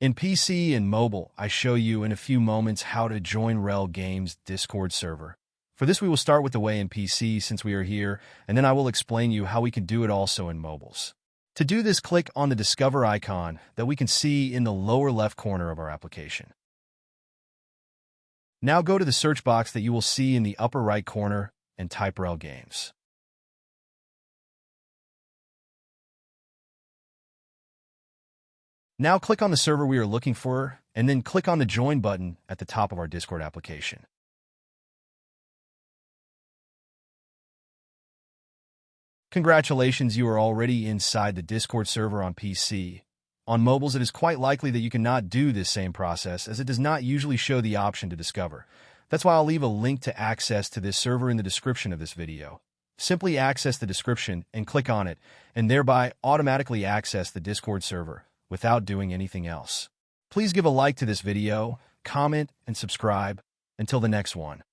In PC and mobile, I show you in a few moments how to join Rell Games Discord server. For this, we will start with the way in PC since we are here, and then I will explain you how we can do it also in mobiles. To do this, click on the Discover icon that we can see in the lower left corner of our application. Now go to the search box that you will see in the upper right corner and type Rell Games. Now click on the server we are looking for, and then click on the Join button at the top of our Discord application. Congratulations, you are already inside the Discord server on PC. On mobiles, it is quite likely that you cannot do this same process, as it does not usually show the option to discover. That's why I'll leave a link to access to this server in the description of this video. Simply access the description and click on it, and thereby automatically access the Discord server without doing anything else. Please give a like to this video, comment, and subscribe. Until the next one.